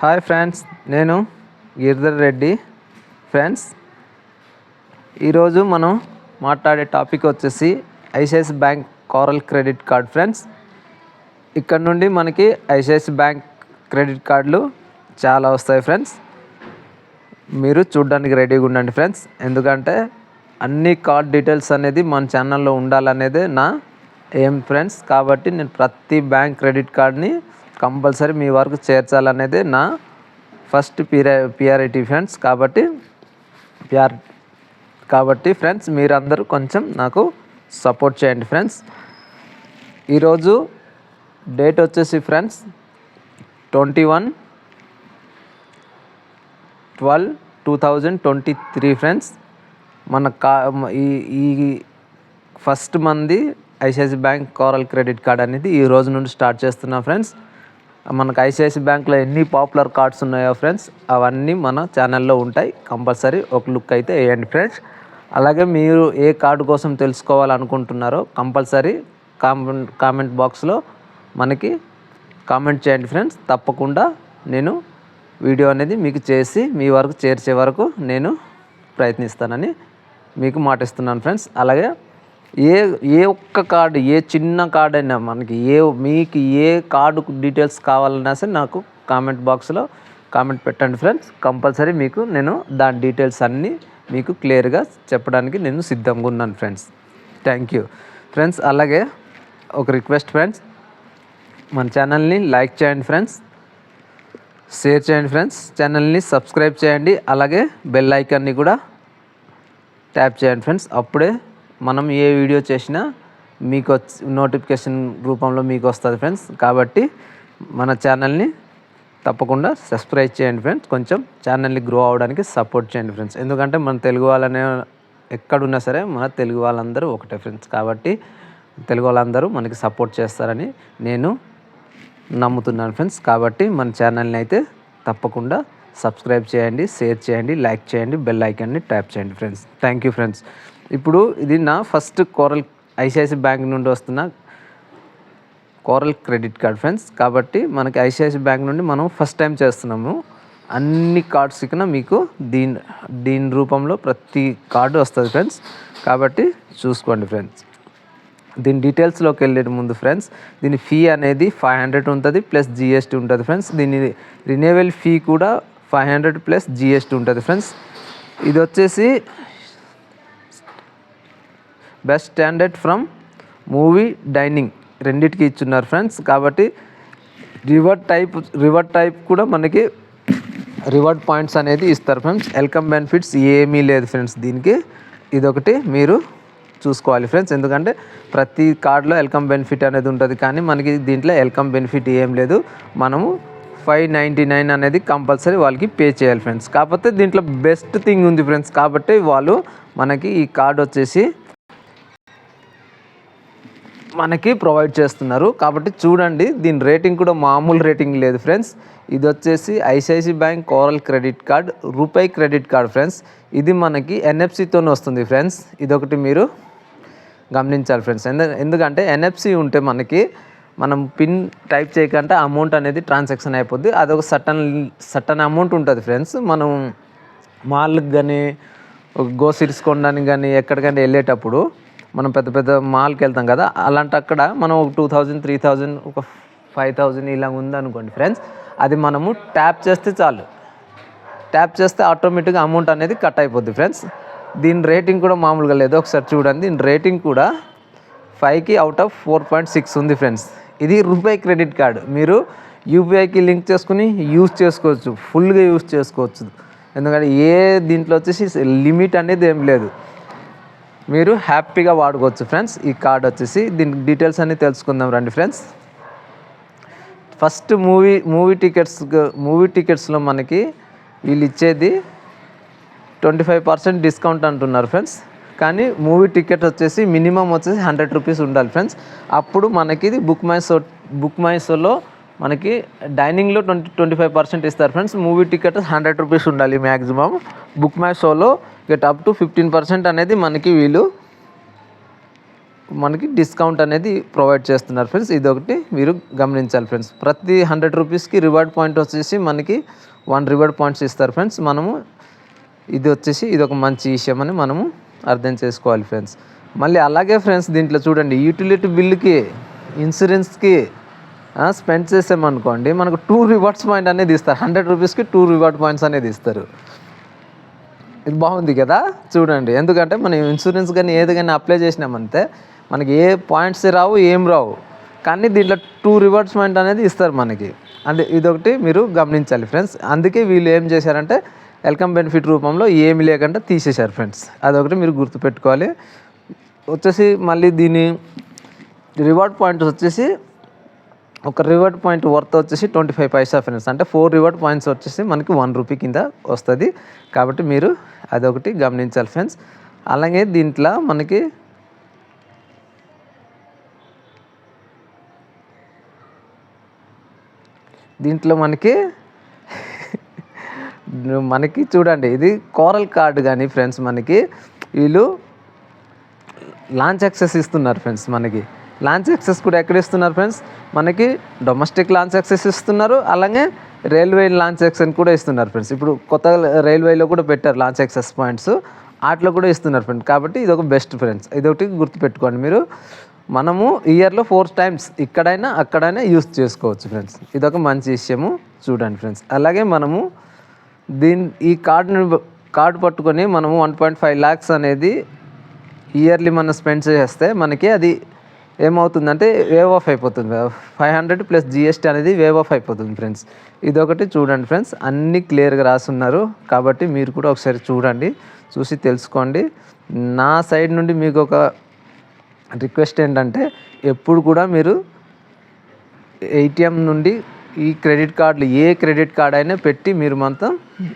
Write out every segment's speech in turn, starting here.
Hi friends, నేను Giridhar Reddy. Friends, ఈరోజు మనం మాట్లాడే టాపిక్ వచ్చేసి ICICI bank coral credit card. Friends, ఇక్కడ నుండి మనకి ఐసిఐసిఐ బ్యాంక్ క్రెడిట్ కార్డులు చాలా వస్తాయి. ఫ్రెండ్స్, మీరు చూడడానికి రెడీగా ఉండండి ఫ్రెండ్స్, ఎందుకంటే అన్ని కార్డ్ డీటెయిల్స్ అనేది మన ఛానల్లో ఉండాలనేదే నా ఏం ఫ్రెండ్స్. కాబట్టి నేను ప్రతి బ్యాంక్ క్రెడిట్ కార్డ్ని కంపల్సరీ మీ వరకు చేర్చాలనేది నా ఫస్ట్ ప్రియారిటీ ఫ్రెండ్స్. కాబట్టి ఫ్రెండ్స్, మీరందరూ కొంచెం నాకు సపోర్ట్ చేయండి ఫ్రెండ్స్. ఈరోజు డేట్ వచ్చేసి ఫ్రెండ్స్ 21/12/2023 ఫ్రెండ్స్. మన ఈ ఫస్ట్ మంది ICICI bank coral credit card అనేది ఈ రోజు నుండి స్టార్ట్ చేస్తున్నాం ఫ్రెండ్స్. మనకు ఐసిఐసిఐ బ్యాంక్లో ఎన్ని పాపులర్ కార్డ్స్ ఉన్నాయో ఫ్రెండ్స్, అవన్నీ మన ఛానల్లో ఉంటాయి. కంపల్సరీ ఒక లుక్ అయితే వేయండి ఫ్రెండ్స్. అలాగే మీరు ఏ కార్డు కోసం తెలుసుకోవాలనుకుంటున్నారో కంపల్సరీ కామెంట్ బాక్స్లో మనకి కామెంట్ చేయండి ఫ్రెండ్స్. తప్పకుండా నేను వీడియో అనేది మీకు చేసి మీ వరకు చేర్చే వరకు నేను ప్రయత్నిస్తానని మీకు మాటిస్తున్నాను ఫ్రెండ్స్. అలాగే ఏ ఒక్క కార్డు, ఏ చిన్న కార్డు అయినా మనకి మీకు ఏ కార్డు డీటెయిల్స్ కావాలన్నా సరే నాకు కామెంట్ బాక్స్లో కామెంట్ పెట్టండి ఫ్రెండ్స్. కంపల్సరీ మీకు నేను దాని డీటెయిల్స్ అన్నీ మీకు క్లియర్గా చెప్పడానికి నేను సిద్ధంగా ఉన్నాను ఫ్రెండ్స్. Thank you friends. అలాగే ఒక రిక్వెస్ట్ ఫ్రెండ్స్, మన ఛానల్ని లైక్ చేయండి ఫ్రెండ్స్, షేర్ చేయండి ఫ్రెండ్స్, ఛానల్ని సబ్స్క్రైబ్ చేయండి. అలాగే బెల్ ఐకాన్ని కూడా ట్యాప్ చేయండి ఫ్రెండ్స్. అప్పుడే మనం ఏ వీడియో చేసినా మీకు నోటిఫికేషన్ రూపంలో మీకు వస్తుంది ఫ్రెండ్స్. కాబట్టి మన ఛానల్ని తప్పకుండా సబ్స్క్రైబ్ చేయండి ఫ్రెండ్స్. కొంచెం ఛానల్ని గ్రో అవ్వడానికి సపోర్ట్ చేయండి ఫ్రెండ్స్. ఎందుకంటే మన తెలుగు వాళ్ళనే ఎక్కడున్నా సరే మన తెలుగు వాళ్ళందరూ ఒకటే ఫ్రెండ్స్. కాబట్టి తెలుగు వాళ్ళందరూ మనకి సపోర్ట్ చేస్తారని నేను నమ్ముతున్నాను ఫ్రెండ్స్. కాబట్టి మన ఛానల్ని అయితే తప్పకుండా సబ్స్క్రైబ్ చేయండి, షేర్ చేయండి, లైక్ చేయండి, బెల్ ఐకాన్ని ట్యాప్ చేయండి ఫ్రెండ్స్. Thank you friends. ఇప్పుడు ఇది నా ఫస్ట్ ఐసిఐసిఐ బ్యాంక్ నుండి వస్తున్న కోరల్ క్రెడిట్ కార్డ్ ఫ్రెండ్స్. కాబట్టి మనకి ఐసిఐసిఐ బ్యాంక్ నుండి మనం ఫస్ట్ టైం చేస్తున్నాము. అన్ని కార్డ్స్ ఇక్కడ మీకు దీని రూపంలో ప్రతి కార్డు వస్తుంది ఫ్రెండ్స్. కాబట్టి చూసుకోండి ఫ్రెండ్స్. దీని డీటెయిల్స్లోకి వెళ్ళే ముందు ఫ్రెండ్స్, దీని ఫీ అనేది 500 ఉంటుంది ప్లస్ జిఎస్టీ ఉంటుంది ఫ్రెండ్స్. దీని రిన్యూవల్ ఫీ కూడా 500 ప్లస్ జిఎస్టీ ఉంటుంది ఫ్రెండ్స్. ఇది వచ్చేసి best standard from movie dining రెండింటికి ఇచ్చున్నారు ఫ్రెండ్స్. కాబట్టి రివార్డ్ టైప్ కూడా మనకి రివార్డ్ పాయింట్స్ అనేది ఇస్తారు ఫ్రెండ్స్. వెల్కమ్ బెనిఫిట్స్ ఏమీ లేదు ఫ్రెండ్స్ దీనికి. ఇదొకటి మీరు చూసుకోవాలి ఫ్రెండ్స్. ఎందుకంటే ప్రతి కార్డులో వెల్కమ్ బెనిఫిట్ అనేది ఉంటుంది, కానీ మనకి దీంట్లో వెల్కమ్ బెనిఫిట్ ఏం లేదు. మనము 599 అనేది కంపల్సరీ వాళ్ళకి పే చేయాలి ఫ్రెండ్స్. కాకపోతే దీంట్లో బెస్ట్ థింగ్ ఉంది ఫ్రెండ్స్. కాబట్టి వాళ్ళు మనకి ఈ కార్డు వచ్చేసి మనకి ప్రొవైడ్ చేస్తున్నారు. కాబట్టి చూడండి, దీని రేటింగ్ కూడా మామూలు రేటింగ్ లేదు ఫ్రెండ్స్. ఇది వచ్చేసి ICICI bank coral credit card, రూపాయి క్రెడిట్ కార్డ్ ఫ్రెండ్స్. ఇది మనకి ఎన్ఎఫ్సితోనే వస్తుంది ఫ్రెండ్స్. ఇదొకటి మీరు గమనించాలి ఫ్రెండ్స్. ఎందుకంటే ఎన్ఎఫ్సి ఉంటే మనం పిన్ టైప్ చేయకుండా అమౌంట్ అనేది ట్రాన్సాక్షన్ అయిపోద్ది. అదొక సటన్ అమౌంట్ ఉంటుంది ఫ్రెండ్స్. మనం మాల్కి కానీ గోసిరీస్ కొనడానికి కానీ ఎక్కడికైనా వెళ్ళేటప్పుడు మనం పెద్ద పెద్ద మాల్కి వెళ్తాం కదా, అలాంటి అక్కడ మనం ఒక 2000, 3000, ఒక 5000 ఇలా ఉందనుకోండి ఫ్రెండ్స్. అది మనము ట్యాప్ చేస్తే చాలు, ట్యాప్ చేస్తే ఆటోమేటిక్గా అమౌంట్ అనేది కట్ అయిపోద్ది ఫ్రెండ్స్. దీని రేటింగ్ కూడా మామూలుగా లేదు. ఒకసారి చూడండి, దీని రేటింగ్ కూడా 5కి అవుట్ ఆఫ్ 4.6 ఉంది ఫ్రెండ్స్. ఇది రూపాయి క్రెడిట్ కార్డు. మీరు యూపీఐకి లింక్ చేసుకుని యూజ్ చేసుకోవచ్చు, ఫుల్గా యూజ్ చేసుకోవచ్చు. ఎందుకంటే దీంట్లో వచ్చేసి లిమిట్ అనేది ఏం లేదు, మీరు హ్యాపీగా వాడుకోవచ్చు ఫ్రెండ్స్. ఈ కార్డ్ వచ్చేసి దీని డీటెయిల్స్ అన్నీ తెలుసుకుందాం రండి ఫ్రెండ్స్. ఫస్ట్ మూవీ టికెట్స్లో మనకి వీళ్ళు ఇచ్చేది 25% డిస్కౌంట్ అంటున్నారు ఫ్రెండ్స్. కానీ మూవీ టికెట్ వచ్చేసి మినిమం వచ్చేసి 100 రూపీస్ ఉండాలి ఫ్రెండ్స్. అప్పుడు మనకి ఇది బుక్ మై షోలో మనకి డైనింగ్లో 25% ఇస్తారు ఫ్రెండ్స్. మూవీ టికెట్ 100 రూపీస్ ఉండాలి మ్యాక్సిమం. బుక్ మై షోలో అప్ టు 15% అనేది మనకి వీళ్ళు మనకి డిస్కౌంట్ అనేది ప్రొవైడ్ చేస్తున్నారు ఫ్రెండ్స్. ఇదొకటి మీరు గమనించాలి ఫ్రెండ్స్. ప్రతి 100 రూపీస్కి రివార్డ్ పాయింట్ వచ్చేసి మనకి 1 రివార్డ్ పాయింట్స్ ఇస్తారు ఫ్రెండ్స్. మనము ఇది ఒక మంచి విషయం అని మనము అర్థం చేసుకోవాలి ఫ్రెండ్స్. మళ్ళీ అలాగే ఫ్రెండ్స్ దీంట్లో చూడండి, యూటిలిటీ బిల్లుకి, ఇన్సూరెన్స్కి స్పెండ్ చేసామనుకోండి మనకు 2 రివార్డ్స్ పాయింట్ అనేది ఇస్తారు. 100 రూపీస్కి 2 రివార్డ్ పాయింట్స్ అనేది ఇస్తారు. ఇది బాగుంది కదా చూడండి. ఎందుకంటే మనం ఇన్సూరెన్స్ కానీ ఏది కానీ అప్లై చేసినామంటే మనకి ఏ పాయింట్స్ రావు, ఏం రావు, కానీ దీంట్లో 2 రివార్డ్స్ పాయింట్ అనేది ఇస్తారు మనకి. ఇదొకటి మీరు గమనించాలి ఫ్రెండ్స్. అందుకే వీళ్ళు ఏం చేశారంటే వెల్కమ్ బెనిఫిట్ రూపంలో ఏమి లేకుండా తీసేశారు ఫ్రెండ్స్. అదొకటి మీరు గుర్తుపెట్టుకోవాలి. మళ్ళీ దీని రివార్డ్ పాయింట్స్ వచ్చేసి ఒక రివార్డ్ పాయింట్ వర్త్ వచ్చేసి 25 పైసా ఫ్రెండ్స్. అంటే 4 రివార్డ్ పాయింట్స్ వచ్చేసి మనకి 1 రూపీ కింద వస్తుంది. కాబట్టి మీరు అదొకటి గమనించాలి ఫ్రెండ్స్. అలాగే దీంట్లో మనకి మనకి చూడండి, ఇది కోరల్ కార్డ్ కానీ ఫ్రెండ్స్ మనకి వీళ్ళు లాంచ్ యాక్సెస్ ఇస్తున్నారు ఫ్రెండ్స్. మనకి లాంచ్ యాక్సెస్ కూడా ఎక్కడ ఇస్తున్నారు ఫ్రెండ్స్, మనకి డొమెస్టిక్ లాంచ్ యాక్సెస్ ఇస్తున్నారు, అలాగే రైల్వే లాంచ్ యాక్సెస్ కూడా ఇస్తున్నారు ఫ్రెండ్స్. ఇప్పుడు కొత్తగా రైల్వేలో కూడా పెట్టారు లాంచ్ యాక్సెస్ పాయింట్స్, వాటిలో కూడా ఇస్తున్నారు ఫ్రెండ్స్. కాబట్టి ఇది ఒక బెస్ట్ ఫ్రెండ్స్. ఇదొకటి గుర్తుపెట్టుకోండి మీరు. మనము ఇయర్లో 4 టైమ్స్ ఇక్కడైనా అక్కడైనా యూస్ చేసుకోవచ్చు ఫ్రెండ్స్. ఇదొక మంచి విషయము చూడండి ఫ్రెండ్స్. అలాగే మనము ఈ కార్డు పట్టుకొని మనము 1.5 lakhs అనేది ఇయర్లీ మనం స్పెండ్ చేస్తే మనకి అది ఏమవుతుందంటే వేవ్ ఆఫ్ అయిపోతుంది. 500 ప్లస్ GST అనేది వేవ్ ఆఫ్ అయిపోతుంది ఫ్రెండ్స్. ఇదొకటి చూడండి ఫ్రెండ్స్. అన్నీ క్లియర్గా రాసున్నారు కాబట్టి మీరు కూడా ఒకసారి చూడండి, చూసి తెలుసుకోండి. నా సైడ్ నుండి మీకు ఒక రిక్వెస్ట్ ఏంటంటే, ఎప్పుడు కూడా మీరు ATM నుండి ఈ క్రెడిట్ కార్డులు ఏ క్రెడిట్ కార్డ్ అయినా పెట్టి మీరు మొత్తం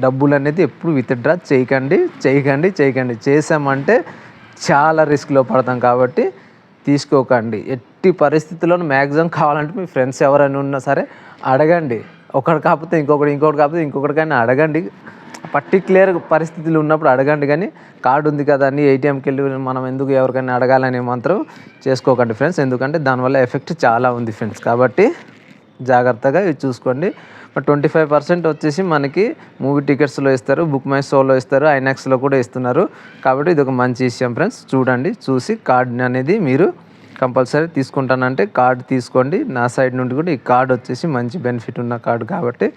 డబ్బులు అనేది ఎప్పుడు విత్డ్రా చేయకండి. చేసామంటే చాలా రిస్క్లో పడతాం. కాబట్టి తీసుకోకండి ఎట్టి పరిస్థితుల్లోనూ. మ్యాక్సిమం కావాలంటే మీ ఫ్రెండ్స్ ఎవరైనా ఉన్నా సరే అడగండి. ఒకటి కాకపోతే ఇంకొకటికైనా అడగండి. పర్టిక్యులర్ పరిస్థితులు ఉన్నప్పుడు అడగండి. కానీ కార్డు ఉంది కదా అని ATMకి వెళ్ళి మనం ఎందుకు ఎవరికైనా అడగాలని మాత్రం చేసుకోకండి ఫ్రెండ్స్. ఎందుకంటే దానివల్ల ఎఫెక్ట్ చాలా ఉంది ఫ్రెండ్స్. కాబట్టి జాగ్రత్తగా ఇది చూసుకోండి. 25% వచ్చేసి మనకి మూవీ టికెట్స్లో ఇస్తారు, బుక్ మై షోలో ఇస్తారు, ఐనాక్స్లో కూడా ఇస్తున్నారు. కాబట్టి ఇది ఒక మంచి విషయం ఫ్రెండ్స్. చూసి కార్డ్ అనేది మీరు కంపల్సరీ తీసుకుంటానంటే కార్డు తీసుకోండి. నా సైడ్ నుండి కూడా ఈ కార్డు వచ్చేసి మంచి బెనిఫిట్ ఉన్న కార్డు కాబట్టి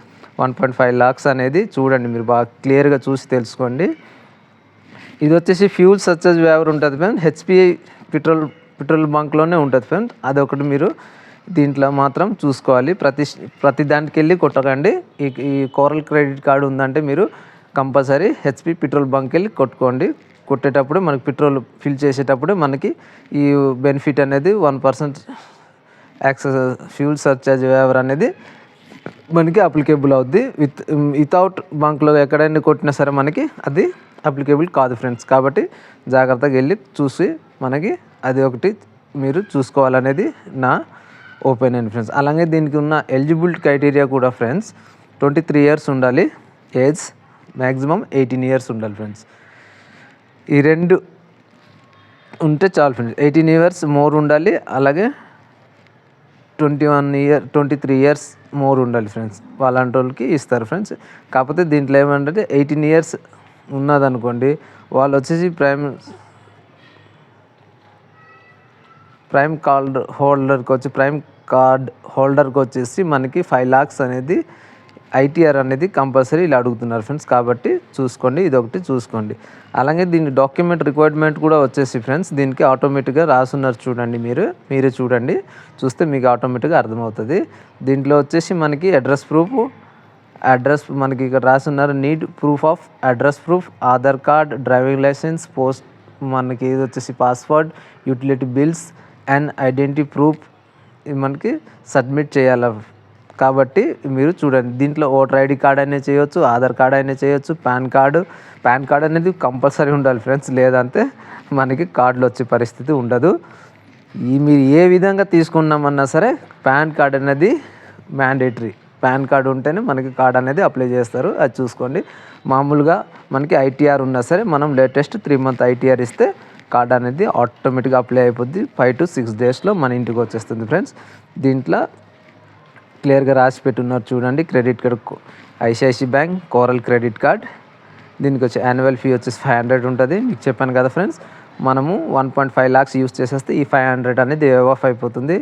1.5 lakhs అనేది చూడండి, మీరు బాగా క్లియర్గా చూసి తెలుసుకోండి. ఇది వచ్చేసి ఫ్యూల్ సర్చార్జ్ వేవర్ ఉంటుంది ఫ్రెండ్స్. HPI పెట్రోల్ బంక్లోనే ఉంటుంది ఫ్రెండ్స్. అదొకటి మీరు దీంట్లో మాత్రం చూసుకోవాలి. ప్రతి దానికి వెళ్ళి కొట్టకండి. ఈ కోరల్ క్రెడిట్ కార్డు ఉందంటే మీరు కంపల్సరీ HP పెట్రోల్ బంక్కి వెళ్ళి కొట్టేటప్పుడు మనకి పెట్రోల్ ఫిల్ చేసేటప్పుడు మనకి ఈ బెనిఫిట్ అనేది 1% యాక్సెస్ ఫ్యూల్ సర్చార్జ్ వేవర్ అనేది మనకి అప్లికేబుల్ అవుద్ది. వితౌట్ బంక్లో ఎక్కడైనా కొట్టినా సరే మనకి అది అప్లికేబుల్ కాదు ఫ్రెండ్స్. కాబట్టి జాగ్రత్తగా వెళ్ళి చూసి మనకి అది ఒకటి మీరు చూసుకోవాలనేది నా ఒపీనియన్ ఫ్రెండ్స్. అలాగే దీనికి ఉన్న ఎలిజిబిలిటీ క్రైటీరియా కూడా ఫ్రెండ్స్ 23 years ఉండాలి ఏజ్, మ్యాక్సిమం 18 years ఉండాలి ఫ్రెండ్స్. ఈ 2 ఉంటే చాలు ఫ్రెండ్స్. 18 years మోర్ ఉండాలి, అలాగే 23 years మోర్ ఉండాలి ఫ్రెండ్స్. వాళ్ళంటి వాళ్ళకి ఇస్తారు ఫ్రెండ్స్. కాకపోతే దీంట్లో ఏమంటే 18 years ఉన్నదనుకోండి, వాళ్ళు వచ్చేసి ప్రైమ్ కార్డ్ హోల్డర్కి వచ్చేసి మనకి 5 lakhs అనేది ITR అనేది కంపల్సరీ ఇలా అడుగుతున్నారు ఫ్రెండ్స్. కాబట్టి చూసుకోండి, ఇదొకటి చూసుకోండి. అలాగే దీని డాక్యుమెంట్ రిక్వైర్మెంట్ కూడా వచ్చేసి ఫ్రెండ్స్ దీనికి ఆటోమేటిక్గా రాసున్నారు చూడండి. మీరే చూడండి, చూస్తే మీకు ఆటోమేటిక్గా అర్థమవుతుంది. దీంట్లో వచ్చేసి మనకి అడ్రస్ మనకి ఇక్కడ రాసున్నారు. Need proof of address proof, Aadhaar card, driving license, post మనకి ఇది వచ్చేసి password, utility bills and identity proof మనకి సబ్మిట్ చేయాలి. కాబట్టి మీరు చూడండి, దీంట్లో ఓటర్ ID కార్డ్ అనేది చేయొచ్చు, ఆధార్ కార్డ్ అయినా చేయొచ్చు, పాన్ కార్డ్ అనేది కంపల్సరీ ఉండాలి ఫ్రెండ్స్. లేదంటే మనకి కార్డులు వచ్చే పరిస్థితి ఉండదు. మీరు ఏ విధంగా తీసుకున్నామన్నా సరే పాన్ కార్డ్ అనేది మ్యాండేటరీ. పాన్ కార్డ్ ఉంటేనే మనకి కార్డ్ అనేది అప్లై చేస్తారు. అది చూసుకోండి. మామూలుగా మనకి ITR ఉన్నా సరే మనం లేటెస్ట్ 3 month ITR ఇస్తే కార్డ్ అనేది ఆటోమేటిక్గా అప్లై అయిపోద్ది. 5 to 6 డేస్లో మన ఇంటికి వచ్చేస్తుంది ఫ్రెండ్స్. దీంట్లో క్లియర్గా రాసి పెట్టున్నారు చూడండి. Credit card ICICI bank coral credit card. దీనికి వచ్చే యాన్యువల్ ఫీ వచ్చేసి 500 ఉంటుంది. మీకు చెప్పాను కదా ఫ్రెండ్స్, మనము 1.5 lakhs యూస్ చేసేస్తే ఈ 500 అనేది వేవ్ ఆఫ్ అయిపోతుంది.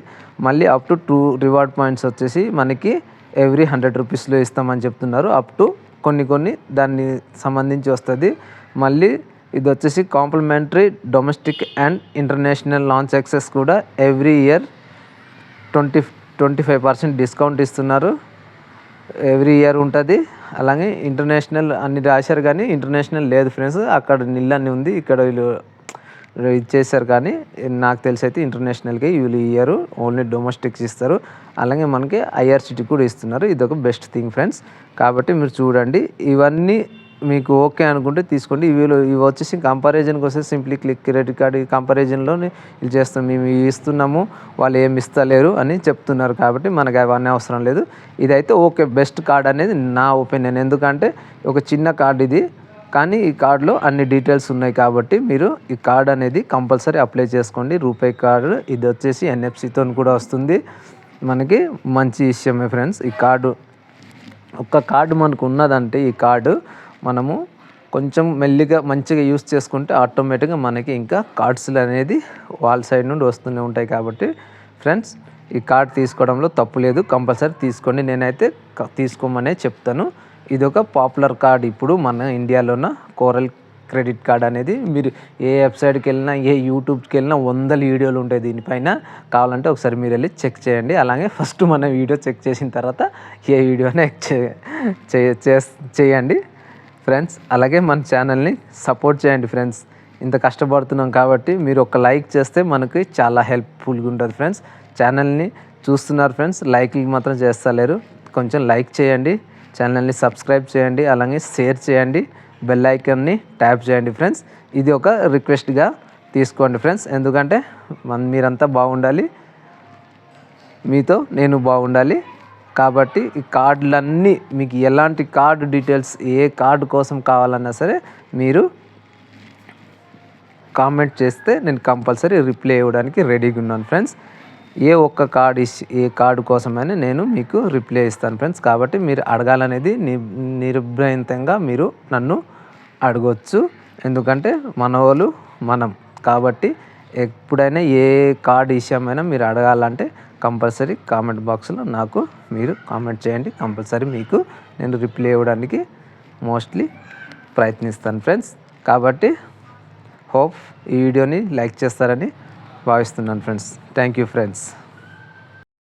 మళ్ళీ అప్ టు 2 రివార్డ్ పాయింట్స్ వచ్చేసి మనకి ఎవ్రీ 100 రూపీస్లో ఇస్తామని చెప్తున్నారు. అప్ టు కొన్ని దాన్ని సంబంధించి వస్తుంది. మళ్ళీ ఇది వచ్చేసి complimentary domestic and international lounge access కూడా ఎవ్రీ ఇయర్ 25% డిస్కౌంట్ ఇస్తున్నారు. ఎవ్రీ ఇయర్ ఉంటుంది. అలాగే ఇంటర్నేషనల్ అన్ని రాశారు కానీ ఇంటర్నేషనల్ లేదు ఫ్రెండ్స్. అక్కడ నిల్ ఉంది, ఇక్కడ వీళ్ళు ఇచ్చేసారు. కానీ నాకు తెలిసి అయితే ఇంటర్నేషనల్కి వీళ్ళు ఇయ్యరు, ఓన్లీ డొమెస్టిక్స్ ఇస్తారు. అలాగే మనకి ఐఆర్సిటీ కూడా ఇస్తున్నారు. ఇది ఒక బెస్ట్ థింగ్ ఫ్రెండ్స్. కాబట్టి మీరు చూడండి, ఇవన్నీ మీకు ఓకే అనుకుంటే తీసుకోండి. ఇవి వచ్చేసి కంపారిజన్కి వస్తే సింప్లీ క్లిక్ క్రెడిట్ కార్డ్ కంపారిజన్లో ఇది చేస్తాం, మేము ఇస్తున్నాము, వాళ్ళు ఏమి ఇస్తలేరు అని చెప్తున్నారు. కాబట్టి మనకు అవన్నీ అవసరం లేదు. ఇదైతే ఓకే, బెస్ట్ కార్డ్ అనేది నా ఒపీనియన్. ఎందుకంటే ఒక చిన్న కార్డ్ ఇది, కానీ ఈ కార్డులో అన్ని డీటెయిల్స్ ఉన్నాయి. కాబట్టి మీరు ఈ కార్డ్ అనేది కంపల్సరీ అప్లై చేసుకోండి. రూపే కార్డు ఇది వచ్చేసి ఎన్ఎఫ్సితో కూడా వస్తుంది. మనకి మంచి విషయమే ఫ్రెండ్స్. ఈ కార్డు ఒక్క కార్డు మనకు ఉన్నదంటే ఈ కార్డు మనము కొంచెం మెల్లిగా మంచిగా యూస్ చేసుకుంటే ఆటోమేటిక్గా మనకి ఇంకా కార్డ్స్లు అనేది వాళ్ళ సైడ్ నుండి వస్తూనే ఉంటాయి. కాబట్టి ఫ్రెండ్స్, ఈ కార్డ్ తీసుకోవడంలో తప్పు లేదు, కంపల్సరీ తీసుకోండి. నేనైతే తీసుకోమనే చెప్తాను. ఇది ఒక పాపులర్ కార్డ్ ఇప్పుడు మన ఇండియాలోన కోరల్ క్రెడిట్ కార్డ్ అనేది. మీరు ఏ వెబ్సైట్కి వెళ్ళినా, ఏ యూట్యూబ్కి వెళ్ళినా 100 వీడియోలు ఉంటాయి దీనిపైన. కావాలంటే ఒకసారి మీరు వెళ్ళి చెక్ చేయండి. అలాగే ఫస్ట్ మన వీడియో చెక్ చేసిన తర్వాత ఏ వీడియోనే చేయండి ఫ్రెండ్స్. అలాగే మన ఛానల్ని సపోర్ట్ చేయండి ఫ్రెండ్స్. ఇంత కష్టపడుతున్నాం కాబట్టి మీరు ఒక లైక్ చేస్తే మనకి చాలా హెల్ప్ఫుల్గా ఉంటుంది ఫ్రెండ్స్. ఛానల్ని చూస్తున్నారు ఫ్రెండ్స్, లైక్లు మాత్రం చేస్తలేరు. కొంచెం లైక్ చేయండి, ఛానల్ని సబ్స్క్రైబ్ చేయండి, అలాగే షేర్ చేయండి, బెల్ ఐకాన్ని ట్యాప్ చేయండి ఫ్రెండ్స్. ఇది ఒక రిక్వెస్ట్గా తీసుకోండి ఫ్రెండ్స్. ఎందుకంటే మీరంతా బాగుండాలి, మీతో నేను బాగుండాలి. కాబట్టి ఈ కార్డులన్నీ మీకు ఎలాంటి కార్డు డీటెయిల్స్, ఏ కార్డు కోసం కావాలన్నా సరే మీరు కామెంట్ చేస్తే నేను కంపల్సరీ రిప్లై ఇవ్వడానికి రెడీగా ఉన్నాను ఫ్రెండ్స్. ఏ కార్డు కోసమైనా నేను మీకు రిప్లై ఇస్తాను ఫ్రెండ్స్. కాబట్టి మీరు అడగాలనేది నిర్భయంతంగా మీరు నన్ను అడగవచ్చు. ఎందుకంటే మనం కాబట్టి ఎప్పుడైనా ఏ కార్డు విషయమైనా మీరు అడగాలంటే కంపల్సరీ కామెంట్ బాక్స్లో నాకు మీరు కామెంట్ చేయండి. కంపల్సరీ మీకు నేను రిప్లై ఇవ్వడానికి మోస్ట్లీ ప్రయత్నిస్తాను ఫ్రెండ్స్. కాబట్టి హోప్ ఈ వీడియోని లైక్ చేస్తారని భావిస్తున్నాను ఫ్రెండ్స్. Thank you friends.